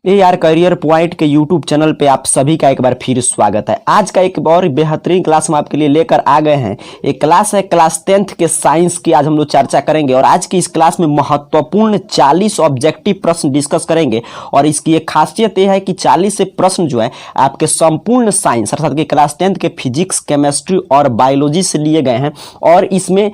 ये यार career point के यूट्यूब चैनल पे आप सभी का एक बार फिर स्वागत है। आज का एक और बेहतरीन क्लास हम आपके लिए लेकर आ गए हैं। एक क्लास है क्लास 10th के साइंस की। आज हम लोग चर्चा करेंगे और आज की इस क्लास में महत्वपूर्ण 40 ऑब्जेक्टिव प्रश्न डिस्कस करेंगे। और इसकी एक खासियत यह है कि 40 से प्रश्न जो है आपके संपूर्ण साइंस अर्थात कि क्लास 10th के फिजिक्स, केमिस्ट्री और बायोलॉजी से लिए गए हैं। और इसमें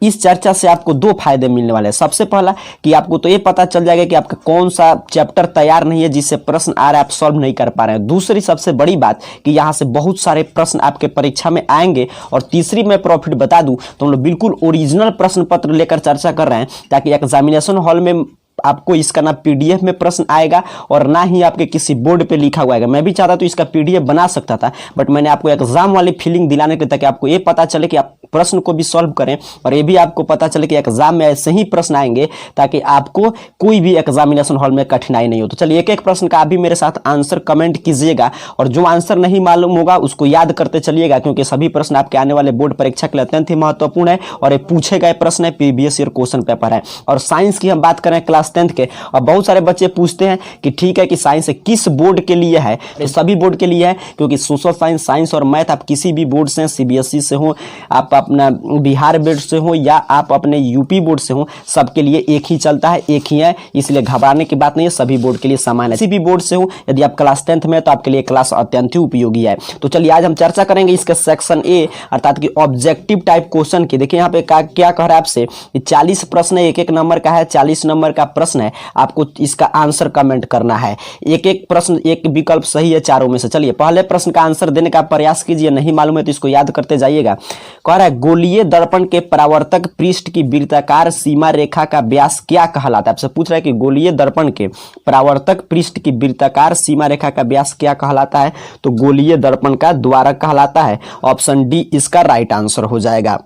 इस चर्चा से आपको दो फायदे मिलने वाले हैं। सबसे पहला कि आपको तो ये पता चल जाएगा कि आपका कौन सा चैप्टर तैयार नहीं है जिससे प्रश्न आ रहा है आप सॉल्व नहीं कर पा रहे हैं। दूसरी सबसे बड़ी बात कि यहाँ से बहुत सारे प्रश्न आपके परीक्षा में आएंगे। और तीसरी मैं प्रॉफिट बता दूं तो हम लोग बिल्कुल ओरिजिनल प्रश्न पत्र लेकर चर्चा कर रहे हैं, ताकि एग्जामिनेशन हॉल में आपको इसका ना पीडीएफ में प्रश्न आएगा और ना ही आपके किसी बोर्ड पे लिखा हुआ आएगा। मैं भी चाहता तो इसका पीडीएफ बना सकता था, बट मैंने आपको एग्जाम वाली फीलिंग दिलाने के लिए, ताकि आपको ये पता चले कि आप प्रश्न को भी सॉल्व करें और ये भी आपको पता चले कि एग्जाम में ऐसे ही प्रश्न आएंगे ताकि आपको कोई भी एग्जामिनेशन हॉल में कठिनाई नहीं हो। तो चलिए एक एक प्रश्न का आप भी मेरे साथ आंसर कमेंट कीजिएगा, और जो आंसर नहीं मालूम होगा उसको याद करते चलिएगा, क्योंकि सभी प्रश्न आपके आने वाले बोर्ड परीक्षा के लिए अत्यंत ही महत्वपूर्ण है और ये पूछे गए प्रश्न है, प्रीवियस ईयर क्वेश्चन पेपर है। और साइंस की हम बात करें क्लास 10th के, और बहुत सारे बच्चे पूछते हैं कि ठीक है कि साइंस किस बोर्ड के लिए है। तो सभी बोर्ड के लिए है, क्योंकि सोशल साइंस, साइंस और मैथ आप किसी भी बोर्ड से, सीबीएसई से हो, आप अपना बिहार बोर्ड से हो या आप अपने यूपी बोर्ड से हो, सबके लिए एक ही चलता है, एक ही है। इसलिए घबराने की बात नहीं है, सभी बोर्ड के लिए समान है। किसी भी बोर्ड से हो, यदि आप क्लास 10th में, तो आपके लिए क्लास अत्यंत ही उपयोगी है। तो चलिए आज हम चर्चा करेंगे इसके सेक्शन ए अर्थात कि ऑब्जेक्टिव टाइप क्वेश्चन की। देखिए यहाँ पे क्या कह रहा है आपसे, 40 प्रश्न है, एक एक नंबर का है, 40 नंबर का प्रश्न है। आपको इसका आंसर कमेंट करना है। एक एक प्रश्न, एक विकल्प सही है चारों में से। चलिए पहले प्रश्न का आंसर देने का प्रयास कीजिए, नहीं मालूम है तो इसको याद करते जाइएगा। कह रहा है गोलीय दर्पण के परावर्तक पृष्ठ की वृत्ताकार सीमा रेखा का व्यास क्या कहलाता है। आपसे पूछ रहा है कि गोलीय दर्पण के परावर्तक पृष्ठ की वृत्ताकार सीमा रेखा का व्यास क्या कहलाता है, तो गोलीय दर्पण का द्वारक कहलाता है। ऑप्शन डी इसका राइट आंसर हो जाएगा।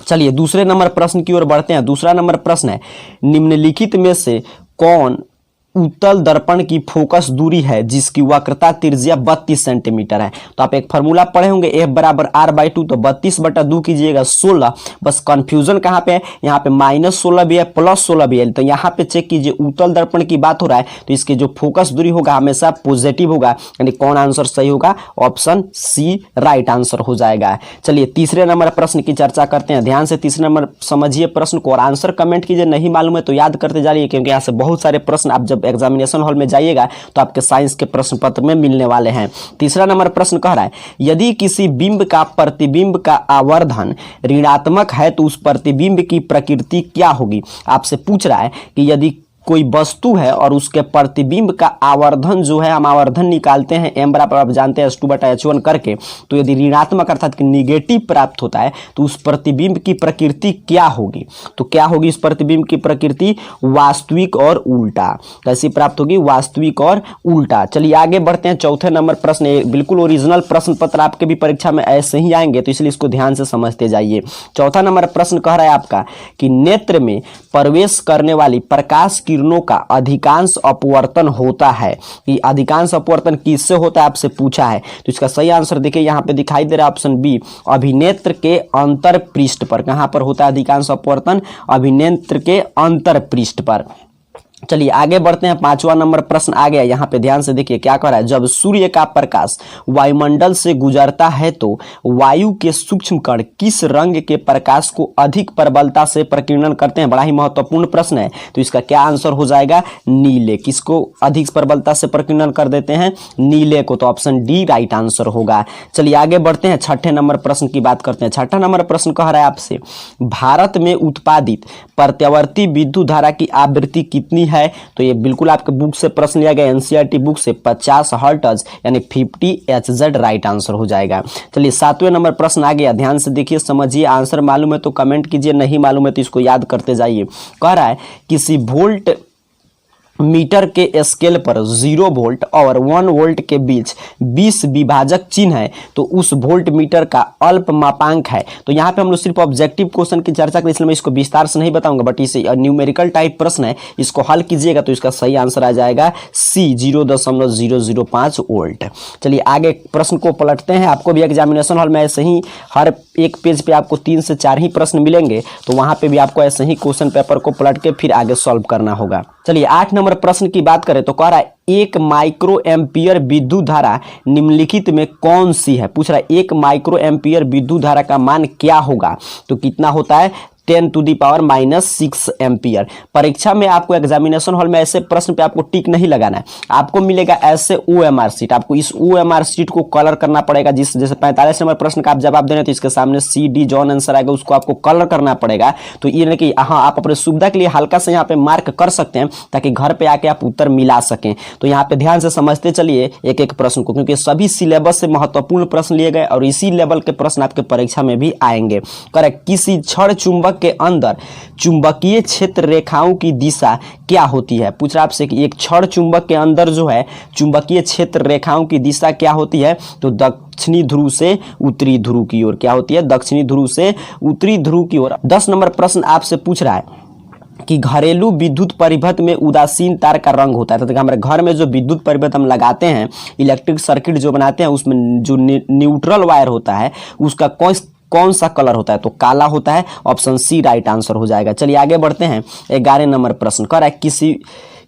चलिए दूसरे नंबर प्रश्न की ओर बढ़ते हैं। दूसरा नंबर प्रश्न है, निम्नलिखित में से कौन उत्तल दर्पण की फोकस दूरी है जिसकी वक्रता त्रिज्या 32 सेंटीमीटर है। तो आप एक फार्मूला पढ़े होंगे, F बराबर R/2, तो 32/2 कीजिएगा 16। बस कंफ्यूजन कहाँ पे है, यहाँ पे -16 भी है, +16 भी है। तो यहाँ पे चेक कीजिए, उत्तल दर्पण की बात हो रहा है तो इसकी जो फोकस दूरी होगा हमेशा पॉजिटिव होगा, यानी कौन आंसर सही होगा, ऑप्शन सी राइट आंसर हो जाएगा। चलिए तीसरे नंबर प्रश्न की चर्चा करते हैं। ध्यान से तीसरे नंबर समझिए प्रश्न को और आंसर कमेंट कीजिए, नहीं मालूम है तो याद करते जाइए, क्योंकि यहाँ से बहुत सारे प्रश्न आप जब एग्जामिनेशन हॉल में जाइएगा तो आपके साइंस के प्रश्न पत्र में मिलने वाले हैं। तीसरा नंबर प्रश्न कह रहा है, यदि किसी बिंब का प्रतिबिंब का आवर्धन ऋणात्मक है तो उस प्रतिबिंब की प्रकृति क्या होगी। आपसे पूछ रहा है कि यदि कोई वस्तु है और उसके प्रतिबिंब का आवर्धन जो है, हम आवर्धन निकालते हैं m बराबर आप जानते हैं S2/H1 करके, तो यदि ऋणात्मक अर्थात कि निगेटिव प्राप्त होता है तो उस प्रतिबिंब की प्रकृति क्या होगी। तो क्या होगी इस प्रतिबिंब की प्रकृति, वास्तविक और उल्टा। कैसी प्राप्त होगी, वास्तविक और उल्टा। चलिए आगे बढ़ते हैं। चौथे नंबर प्रश्न, बिल्कुल ओरिजिनल प्रश्न पत्र आपके भी परीक्षा में ऐसे ही आएंगे, तो इसलिए इसको ध्यान से समझते जाइए। चौथा नंबर प्रश्न कह रहा है आपका कि नेत्र में प्रवेश करने वाली प्रकाश किरणों का अधिकांश अपवर्तन होता है। कि अधिकांश अपवर्तन किससे होता है आपसे पूछा है, तो इसका सही आंसर देखिए यहाँ पे दिखाई दे रहा है, ऑप्शन बी अभिनेत्र के अंतर पृष्ठ पर। कहां पर होता है अधिकांश अपवर्तन, अभिनेत्र के अंतर पृष्ठ पर। चलिए आगे बढ़ते हैं। पांचवा नंबर प्रश्न आ गया, यहाँ पे ध्यान से देखिए क्या कह रहा है, जब सूर्य का प्रकाश वायुमंडल से गुजरता है तो वायु के सूक्ष्म कण किस रंग के प्रकाश को अधिक प्रबलता से प्रकीर्णन करते हैं। बड़ा ही महत्वपूर्ण प्रश्न है, तो इसका क्या आंसर हो जाएगा, नीले। किसको अधिक प्रबलता से प्रकीर्णन कर देते हैं, नीले को। तो ऑप्शन डी राइट आंसर होगा। चलिए आगे बढ़ते हैं, छठे नंबर प्रश्न की बात करते हैं। छठा नंबर प्रश्न कह रहा है आपसे, भारत में उत्पादित प्रत्यावर्ती विद्युत धारा की आवृत्ति कितनी है। तो ये बिल्कुल आपके बुक से प्रश्न लिया गया, एनसीईआरटी बुक से, 50 हर्ट्ज यानी 50 Hz राइट आंसर हो जाएगा। चलिए सातवें नंबर प्रश्न आ गया, ध्यान से देखिए समझिए, आंसर मालूम है तो कमेंट कीजिए, नहीं मालूम है तो इसको याद करते जाइए। कह रहा है किसी वोल्ट मीटर के स्केल पर 0 वोल्ट और 1 वोल्ट के बीच 20 विभाजक चिन्ह है तो उस वोल्ट मीटर का अल्प मापांक है। तो यहाँ पे हम लोग सिर्फ ऑब्जेक्टिव क्वेश्चन की चर्चा करें, इसलिए मैं इसको विस्तार से नहीं बताऊंगा, बट इसे न्यूमेरिकल टाइप प्रश्न है, इसको हल कीजिएगा तो इसका सही आंसर आ जाएगा सी 0.005 वोल्ट। चलिए आगे प्रश्न को पलटते हैं। आपको भी एग्जामिनेशन हॉल में ऐसे ही हर एक पेज पे आपको 3 से 4 ही प्रश्न मिलेंगे, तो वहाँ पे भी आपको ऐसे ही क्वेश्चन पेपर को पलट के फिर आगे सॉल्व करना होगा। चलिए 8 नंबर प्रश्न की बात करें तो कह रहा है 1 माइक्रो एम्पियर विद्युत धारा निम्नलिखित में कौन सी है। पूछ रहा है 1 माइक्रो एम्पियर विद्युत धारा का मान क्या होगा, तो कितना होता है 10⁻⁻⁶ एम्पियर। परीक्षा में आपको एग्जामिनेशन हॉल में ऐसे प्रश्न पे आपको टिक नहीं लगाना है, आपको मिलेगा ऐसे OMR शीट। आपको इस OMR शीट को कलर करना पड़ेगा। जैसे 45 नंबर प्रश्न का आप जवाब दे रहे हैं तो इसके सामने CD जॉन आंसर आएगा, उसको आपको कलर करना पड़ेगा। तो ये नहीं कि हाँ, आप अपने सुविधा के लिए हल्का से यहाँ पे मार्क कर सकते हैं ताकि घर पे आके आप उत्तर मिला सकें। तो यहाँ पे ध्यान से समझते चलिए एक एक प्रश्न को, क्योंकि सभी सिलेबस से महत्वपूर्ण प्रश्न लिए गए और इसी लेवल के प्रश्न आपके परीक्षा में भी आएंगे। करेक्ट। किसी छड़ चुंबक के अंदर चुंबकीय क्षेत्र रेखाओं की दिशा क्या होती है। पूछ रहा है आपसे कि एक छड़ चुंबक के अंदर जो है चुंबकीय क्षेत्र रेखाओं की दिशा क्या होती है, तो दक्षिणी ध्रुव से उत्तरी ध्रुव की ओर क्या होती है, दक्षिणी ध्रुव से उत्तरी ध्रुव की ओर। 10 नंबर प्रश्न आपसे पूछ रहा है कि घरेलू विद्युत परिपथ में उदासीन तार का रंग होता है। तो हमारे घर में जो विद्युत परिपथ हम लगाते हैं, इलेक्ट्रिक सर्किट जो बनाते हैं, उसमें जो न्यूट्रल वायर होता है उसका कौन सा कलर होता है, तो काला होता है। ऑप्शन सी राइट आंसर हो जाएगा। चलिए आगे बढ़ते हैं। 11 नंबर प्रश्न कर रहा है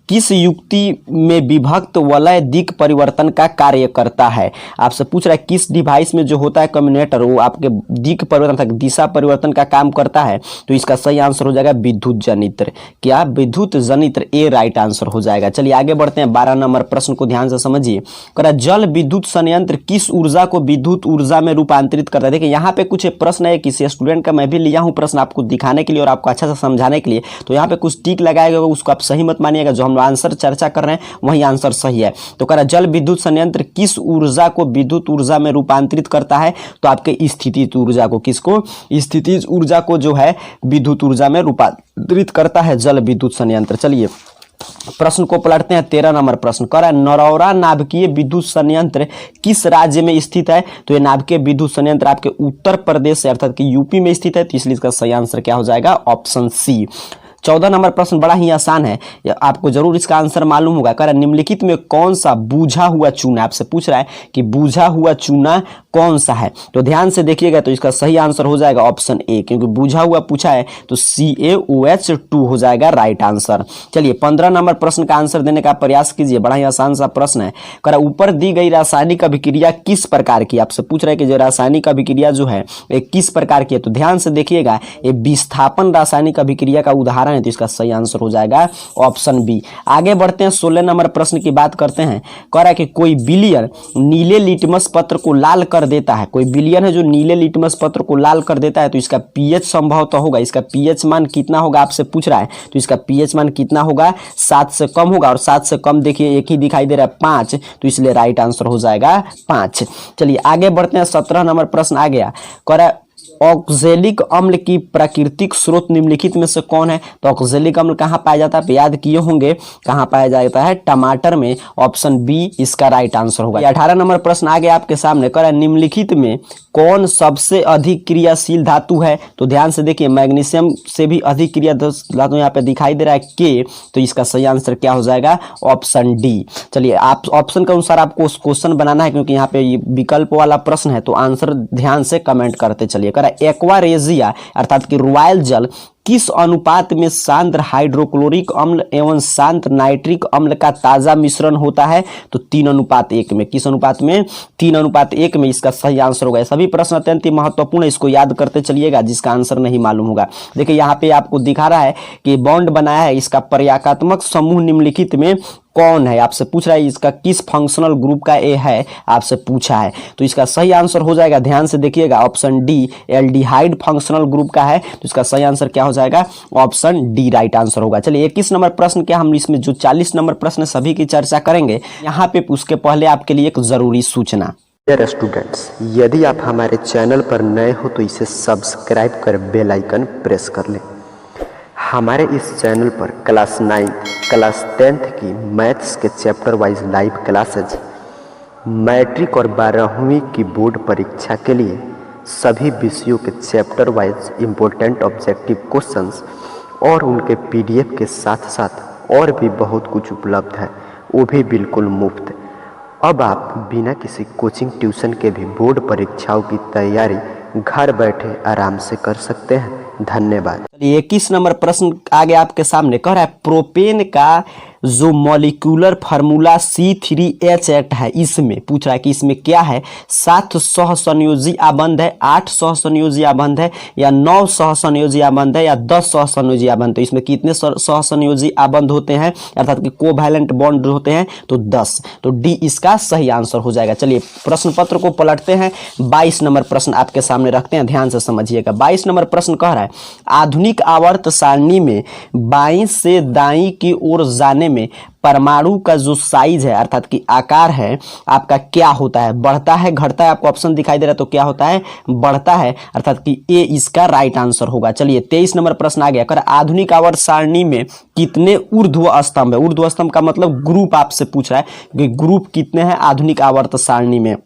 किस युक्ति में विभक्त वलय दिक परिवर्तन का कार्य करता है। आपसे पूछ रहा है किस डिवाइस में जो होता है कम्युनिकेटर, वो आपके दिक परिवर्तन दिशा परिवर्तन का काम करता है, तो इसका सही आंसर हो जाएगा विद्युत जनित्र। क्या विद्युत जनित्र, ए राइट आंसर हो जाएगा। चलिए आगे बढ़ते हैं। 12 नंबर प्रश्न को ध्यान से समझिए। करा जल विद्युत संयंत्र किस ऊर्जा को विद्युत ऊर्जा में रूपांतरित करता है। देखिए यहाँ पे कुछ प्रश्न है, किसी स्टूडेंट का मैं भी लिया हूँ प्रश्न आपको दिखाने के लिए और आपको अच्छा से समझाने के लिए। तो यहाँ पे कुछ टिक लगाएगा, उसको आप सही मत मानिएगा। जो हम आंसर चर्चा कर रहे हैं वही आंसर सही है। तो कह रहा जल विद्युत संयंत्र किस ऊर्जा को विद्युत ऊर्जा में रूपांतरित करता है, तो आपके स्थितिज ऊर्जा को, किसको, स्थितिज ऊर्जा को जो है विद्युत ऊर्जा में रूपांतरित करता है जल विद्युत संयंत्र। चलिए प्रश्न को पलटते हैं। 13 नंबर प्रश्न कह रहा है नरौरा नाभिकीय विद्युत संयंत्र किस राज्य में स्थित है, तो ये नाभिकीय विद्युत संयंत्र आपके उत्तर प्रदेश से अर्थात कि यूपी में स्थित है। तो इसलिए इसका सही आंसर क्या हो जाएगा, ऑप्शन सी। 14 नंबर प्रश्न बड़ा ही आसान है, आपको जरूर इसका आंसर मालूम होगा। कह रहा है निम्नलिखित में कौन सा बूझा हुआ चूना, आपसे पूछ रहा है कि बूझा हुआ चूना कौन सा है। तो ध्यान से देखिएगा, तो इसका सही आंसर हो जाएगा ऑप्शन ए, क्योंकि बूझा हुआ पूछा है तो CaOH2 हो जाएगा राइट आंसर। चलिए 15 नंबर प्रश्न का आंसर देने का प्रयास कीजिए। बड़ा ही आसान सा प्रश्न है। कह रहा ऊपर दी गई रासायनिक अभिक्रिया किस प्रकार की, आपसे पूछ रहा है कि जो रासायनिक अभिक्रिया जो है ये किस प्रकार की है। तो ध्यान से देखिएगा, ये विस्थापन रासायनिक अभिक्रिया का उदाहरण है। तो इसका सही आंसर हो जाएगा ऑप्शन बी। आगे बढ़ते हैं। 16 नंबर प्रश्न की बात करते हैं। कह रहा है कि कोई बिलियन नीले लिटमस पत्र को लाल कर देता है। कोई बिलियन है जो नीले लिटमस पत्र को लाल कर देता है, तो इसका पीएच संभवतः होगा, इसका पीएच मान कितना होगा, आपसे पूछ रहा है। तो इसका पीएच मान कितना होगा, 7 से कम होगा। और 7 से कम देखिए एक ही दिखाई दे रहा है 5, तो इसलिए राइट आंसर हो जाएगा 5। चलिए आगे बढ़ते हैं। 17 नंबर प्रश्न आ गया। कह रहा है ऑक्जेलिक अम्ल की प्राकृतिक स्रोत निम्नलिखित में से कौन है। तो ऑक्जेलिक अम्ल कहाँ पाया जाता है, याद किए होंगे, कहाँ पाया जाता है, टमाटर में। ऑप्शन बी इसका राइट आंसर होगा। 18 नंबर प्रश्न आ गया आपके सामने। कह रहा है निम्नलिखित में कौन सबसे अधिक क्रियाशील धातु है। तो ध्यान से देखिए, मैग्नीशियम से भी अधिक क्रिया धातु यहाँ पे दिखाई दे रहा है के, तो इसका सही आंसर क्या हो जाएगा, ऑप्शन डी। चलिए आप ऑप्शन के अनुसार आपको क्वेश्चन बनाना है, क्योंकि यहाँ पे ये विकल्प वाला प्रश्न है, तो आंसर ध्यान से कमेंट करते चलिए। एक्वारेजिया अर्थात कि रॉयल जल किस अनुपात में शांत हाइड्रोक्लोरिक अम्ल एवं शांत नाइट्रिक अम्ल का ताजा मिश्रण होता है। तो 3:1 में। किस अनुपात में, 3:1 में इसका सही आंसर होगा। सभी प्रश्न अत्यंत ही महत्वपूर्ण है, इसको याद करते चलिएगा जिसका आंसर नहीं मालूम होगा। देखिए यहाँ पे आपको दिखा रहा है कि बॉन्ड बनाया है, इसका प्रयाकात्मक समूह निम्नलिखित में कौन है। आपसे पूछ रहा है इसका किस फंक्शनल ग्रुप का ए है, आपसे पूछा है। तो इसका सही आंसर हो जाएगा, ध्यान से देखिएगा, option D aldehyde functional group का है। तो इसका सही आंसर क्या हो जाएगा, ऑप्शन डी राइट आंसर होगा। चलिए 21 नंबर प्रश्न क्या, हम इसमें जो 40 नंबर प्रश्न सभी की चर्चा करेंगे। यहाँ पे उसके पहले आपके लिए एक जरूरी सूचना। डियर स्टूडेंट्स, यदि आप हमारे चैनल पर नए हो तो इसे सब्सक्राइब कर बेल आइकन प्रेस कर लें। हमारे इस चैनल पर क्लास 9, क्लास 10th की मैथ्स के chapter wise live classes, matric और 12वीं की बोर्ड परीक्षा के लिए सभी विषयों के chapter wise important objective questions और उनके PDF के साथ साथ और भी बहुत कुछ उपलब्ध है, वो भी बिल्कुल मुफ्त। अब आप बिना किसी कोचिंग ट्यूशन के भी बोर्ड परीक्षाओं की तैयारी घर बैठे आराम से कर सकते हैं। धन्यवाद। 21 नंबर प्रश्न आगे आपके सामने कह रहा है प्रोपेन का जो मॉलिक्यूलर फार्मूला C3H8 है, इसमें पूछ रहा है कि इसमें क्या है, 7 सहसंयोजी आबंध है, 8 सहसंयोजी आबंध है, या 9 सहसंयोजी आबंध है, या 10 सहसंयोजी आबंध। तो इसमें कितने सहसंयोजी आबंध होते हैं, अर्थात कि कोवैलेंट बॉन्ड होते हैं, तो 10। तो डी इसका सही आंसर हो जाएगा। चलिए प्रश्न पत्र को पलटते हैं, 22 नंबर प्रश्न आपके सामने रखते हैं, ध्यान से समझिएगा। 22 नंबर प्रश्न कह रहा है आधुनिक आवर्त सारणी में बाईं से दाईं की ओर जाने में परमाणु का जो साइज है, अर्थात कि आकार है, आपका क्या होता है, बढ़ता है घटता है। आपको ऑप्शन दिखाई दे रहा है, तो क्या होता है, बढ़ता है, अर्थात कि ए इसका राइट आंसर होगा। चलिए 23 नंबर प्रश्न आ गया, कर आधुनिक आवर्त सारणी में कितने ऊर्ध्व स्तंभ है। ऊर्ध्व स्तंभ का मतलब ग्रुप आपसे पूछ रहा है कि ग्रुप कितने हैं आधुनिक आवर्त सारणी में।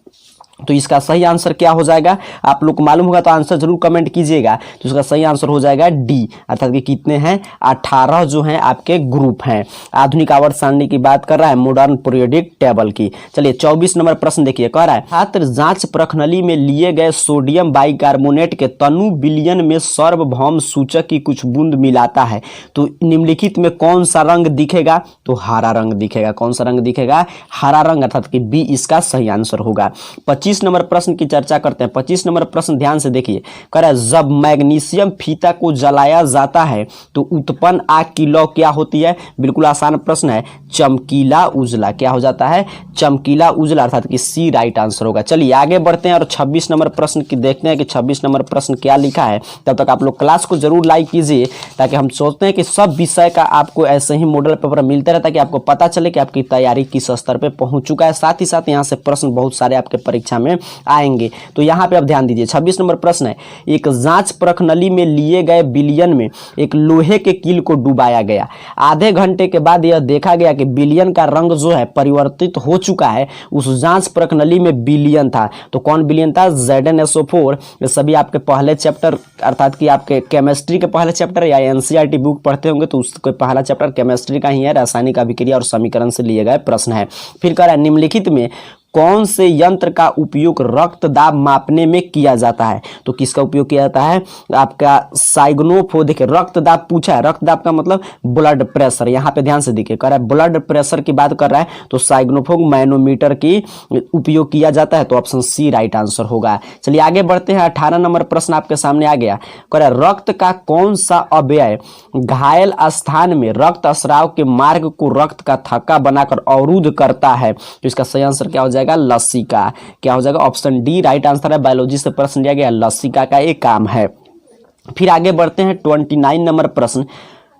तो इसका सही आंसर क्या हो जाएगा, आप लोग को मालूम होगा तो आंसर जरूर कमेंट कीजिएगा। तो इसका सही आंसर हो जाएगा डी, अर्थात कि कितने हैं, 18 जो हैं आपके ग्रुप हैं। आधुनिक आवर्त सारणी की बात कर रहा है, मॉडर्न पीरियोडिक टेबल की। चलिए 24 नंबर प्रश्न देखिए, कह रहा है छात्र जांच प्रखनली में लिए गए सोडियम बाइकार्बोनेट के तनु विलयन में सार्वभौम सूचक की कुछ बूंद मिलाता है, तो निम्नलिखित में कौन सा रंग दिखेगा, तो हरा रंग दिखेगा। कौन सा रंग दिखेगा, हरा रंग, अर्थात कि बी इसका सही आंसर होगा। 25 नंबर प्रश्न की चर्चा करते हैं। 25 नंबर प्रश्न ध्यान से देखिए, कह रहा है जब मैग्नीशियम फीता को जलाया जाता है तो उत्पन्न आग की लौ क्या होती है। बिल्कुल आसान प्रश्न है, चमकीला उजला। क्या हो जाता है, चमकीला उजला, अर्थात कि सी राइट आंसर होगा। चलिए आगे बढ़ते हैं और 26 नंबर प्रश्न की देखते हैं कि 26 नंबर प्रश्न क्या लिखा है। तब तक आप लोग क्लास को जरूर लाइक कीजिए, ताकि हम सोचते हैं कि सब विषय का आपको ऐसे ही मॉडल पेपर मिलते रहता है, कि आपको पता चले कि आपकी तैयारी किस स्तर पर पहुंच चुका है। साथ ही साथ यहाँ से प्रश्न बहुत सारे आपके परीक्षा में आएंगे। तो यहां पे अब ध्यान दीजिए, 26 नंबर प्रश्न है, एक जांच प्रखनली में लिए गए विलयन में एक लोहे के कील को डुबाया गया। आधे घंटे के बाद यह देखा गया कि विलयन का रंग जो है परिवर्तित हो चुका है। उस जांच प्रखनली में विलयन था, तो कौन विलयन था, ZnSO4। ये सभी आपके पहले चैप्टर, अर्थात कि आपके केमिस्ट्री के पहले चैप्टर या NCERT बुक पढ़ते होंगे तो उसका पहला चैप्टर केमिस्ट्री का ही है, रासायनिक अभिक्रिया और समीकरण से लिए गए प्रश्न है। फिर कह रहा है निम्नलिखित में कौन से यंत्र का उपयोग रक्त दाब मापने में किया जाता है, तो किसका उपयोग किया जाता है, आपका साइग्नोफो। देखिए रक्त दाब पूछा है, रक्त दाब का मतलब ब्लड प्रेशर, यहाँ पे ध्यान से देखिए, कर रहा है ब्लड प्रेशर की बात कर रहा है, तो साइग्नोफो मैनोमीटर की उपयोग किया जाता है, तो ऑप्शन सी राइट आंसर होगा। चलिए आगे बढ़ते हैं, 18 नंबर प्रश्न आपके सामने आ गया, कह रहा है रक्त का कौन सा अवयव घायल स्थान में रक्त स्राव के मार्ग को रक्त का थक्का बनाकर अवरुद्ध करता है, तो इसका सही आंसर क्या हो जाएगा, लसिका। क्या हो जाएगा, ऑप्शन डी राइट आंसर है। बायोलॉजी से प्रश्न लिया गया, लसिका का एक काम है। फिर आगे बढ़ते हैं, 29 नंबर प्रश्न,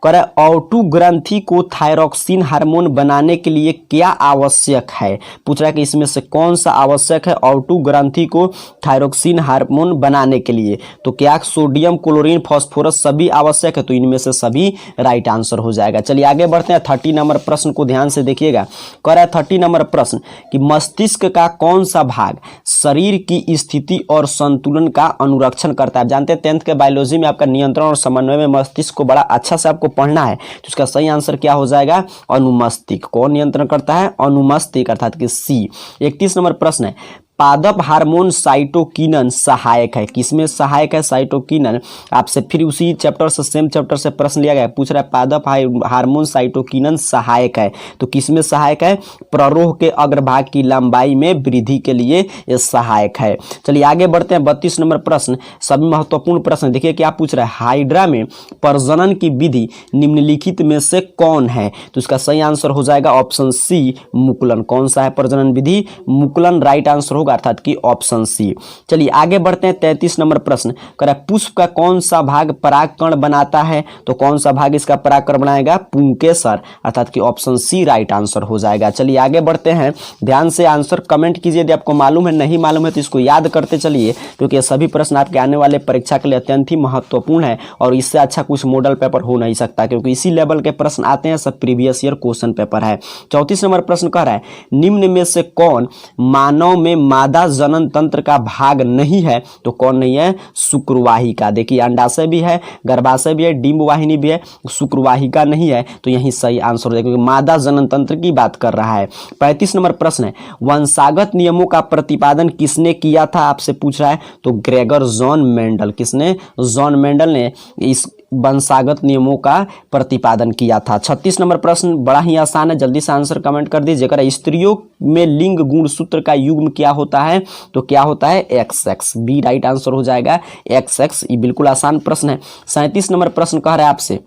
कह रहा है ऑटो ग्रंथि को थायरॉक्सिन हार्मोन बनाने के लिए क्या आवश्यक है। पूछ रहा है कि इसमें से कौन सा आवश्यक है ऑटो ग्रंथि को थायरॉक्सिन हार्मोन बनाने के लिए, तो क्या सोडियम क्लोरीन फास्फोरस सभी आवश्यक है, तो इनमें से सभी राइट आंसर हो जाएगा। चलिए आगे बढ़ते हैं, 30 नंबर प्रश्न को ध्यान से देखिएगा। कह रहा है 30 नंबर प्रश्न कि मस्तिष्क का कौन सा भाग शरीर की स्थिति और संतुलन का अनुरक्षण करता है। आप जानते हैं 10th के बायोलॉजी में आपका नियंत्रण और समन्वय में मस्तिष्क को बड़ा अच्छा से आपको पढ़ना है, तो इसका सही आंसर क्या हो जाएगा, अनुमस्तिष्क। कौन नियंत्रण करता है, अनुमस्तिष्क, अर्थात कि सी। 31 नंबर प्रश्न है पादप हार्मोन साइटोकिनन सहायक है, किसमें सहायक है, साइटोकिनन। आपसे फिर उसी चैप्टर से, सेम चैप्टर से प्रश्न लिया गया, पूछ रहा है पादप हार्मोन साइटोकिनन सहायक है, तो किसमें सहायक है, प्ररोह के अग्रभाग की लंबाई में वृद्धि के लिए यह सहायक है। चलिए आगे बढ़ते हैं, 32 नंबर प्रश्न, सभी महत्वपूर्ण प्रश्न। देखिए क्या पूछ रहा है, हाइड्रा में प्रजनन की विधि निम्नलिखित में से कौन है, तो इसका सही आंसर हो जाएगा ऑप्शन सी, मुकुलन। कौन सा है प्रजनन विधि, मुकुलन राइट आंसर होगा, अर्थात कि ऑप्शन सी। चलिए आगे बढ़ते हैं, 33 नंबर प्रश्न, कह रहा है पुष्प का कौन सा भाग परागकण बनाता है, तो कौन सा भाग इसका परागकण बनाएगा, पुंकेसर, अर्थात कि ऑप्शन सी राइट आंसर हो जाएगा। चलिए आगे बढ़ते हैं, ध्यान से आंसर कमेंट कीजिए, यदि आपको मालूम है, नहीं मालूम है तो इसको याद करते चलिए, क्योंकि ये सभी प्रश्न आपके आने वाले परीक्षा के लिए अत्यंत ही महत्वपूर्ण है, और इससे अच्छा कुछ मॉडल पेपर हो नहीं सकता, क्योंकि इसी लेवल के प्रश्न आते हैं, सब प्रीवियस ईयर क्वेश्चन पेपर है। 34 नंबर प्रश्न कह रहा है निम्न में से कौन मानव में मादा जनन तंत्र का भाग नहीं है तो कौन नहीं है, शुक्रवाहिका। देखिए अंडाशय भी है, गर्भाशय भी है, डिंब वाहिनी भी है, शुक्रवाहिका नहीं है, तो यही सही आंसर हो जाएगा क्योंकि मादा जनन तंत्र की बात कर रहा है। 35 नंबर प्रश्न है, वंशागत नियमों का प्रतिपादन किसने किया था, आपसे पूछ रहा है, तो ग्रेगर जॉन मेंडल। किसने, जॉन मेंडल ने इस वंशागत नियमों का प्रतिपादन किया था। 36 नंबर प्रश्न बड़ा ही आसान है, जल्दी से आंसर कमेंट कर दीजिएगा। स्त्रियों में लिंग गुणसूत्र का युग्म क्या होता है, तो क्या होता है, XX। बी राइट आंसर हो जाएगा, XX। ये बिल्कुल आसान प्रश्न है। 37 नंबर प्रश्न कह रहा है आपसे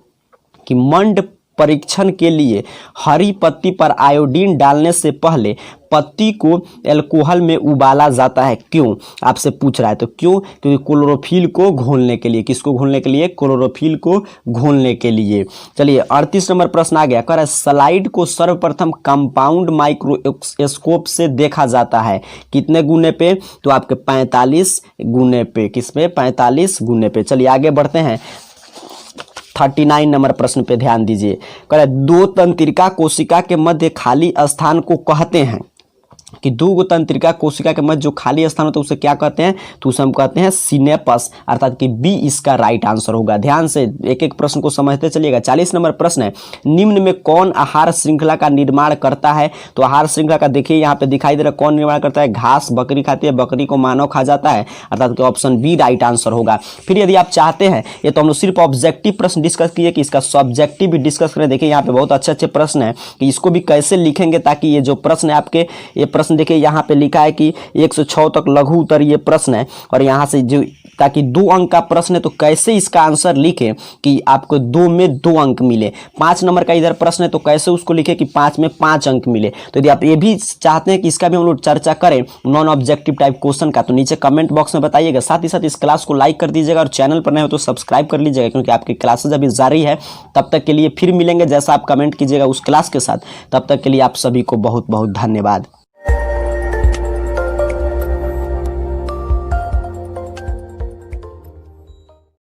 कि मंड परीक्षण के लिए हरी पत्ती पर आयोडीन डालने से पहले पत्ती को एल्कोहल में उबाला जाता है, क्यों, आपसे पूछ रहा है। तो क्यों, क्योंकि क्लोरोफिल को घोलने के लिए। किसको घोलने के लिए, क्लोरोफिल को घोलने के लिए। चलिए 38 नंबर प्रश्न आ गया, कह रहा है स्लाइड को सर्वप्रथम कंपाउंड माइक्रोस्कोप से देखा जाता है, कितने गुने पे, तो आपके 45 गुने पे। किसमें, 45 गुने पे। चलिए आगे बढ़ते हैं। 39 नंबर प्रश्न पे ध्यान दीजिए, कह रहा है दो तंत्रिका कोशिका के मध्य खाली स्थान को कहते हैं कि दो तंत्रिका कोशिका के मध्य जो खाली स्थान होता है उसे क्या कहते हैं, तो उसे हम कहते हैं सिनेपस, अर्थात कि बी इसका राइट आंसर होगा। ध्यान से एक एक प्रश्न को समझते चलिएगा। 40 नंबर प्रश्न है, निम्न में कौन आहार श्रृंखला का निर्माण करता है, तो आहार श्रृंखला का देखिए यहाँ पे दिखाई दे रहा है, कौन निर्माण करता है, घास बकरी खाती है, बकरी को मानव खा जाता है, अर्थात कि ऑप्शन बी राइट आंसर होगा। फिर यदि आप चाहते हैं, ये तो हम लोग सिर्फ ऑब्जेक्टिव प्रश्न डिस्कस किए कि इसका सब्जेक्टिव भी डिस्कस करें। देखिए यहाँ पे बहुत अच्छे अच्छे प्रश्न है कि इसको भी कैसे लिखेंगे, ताकि ये जो प्रश्न है आपके, ये प्रश्न देखिए यहाँ पे लिखा है कि 1 से 6 तक लघु उत्तर ये प्रश्न है, और यहाँ से जो ताकि 2 अंक का प्रश्न है तो कैसे इसका आंसर लिखें कि आपको 2 में 2 अंक मिले। 5 नंबर का इधर प्रश्न है तो कैसे उसको लिखें कि 5 में 5 अंक मिले। तो यदि आप ये भी चाहते हैं कि इसका भी हम लोग चर्चा करें नॉन ऑब्जेक्टिव टाइप क्वेश्चन का, तो नीचे कमेंट बॉक्स में बताइएगा। साथ ही साथ इस क्लास को लाइक कर दीजिएगा और चैनल पर नए हो तो सब्सक्राइब कर लीजिएगा, क्योंकि आपकी क्लासेज अभी जारी है। तब तक के लिए फिर मिलेंगे, जैसा आप कमेंट कीजिएगा उस क्लास के साथ। तब तक के लिए आप सभी को बहुत बहुत धन्यवाद।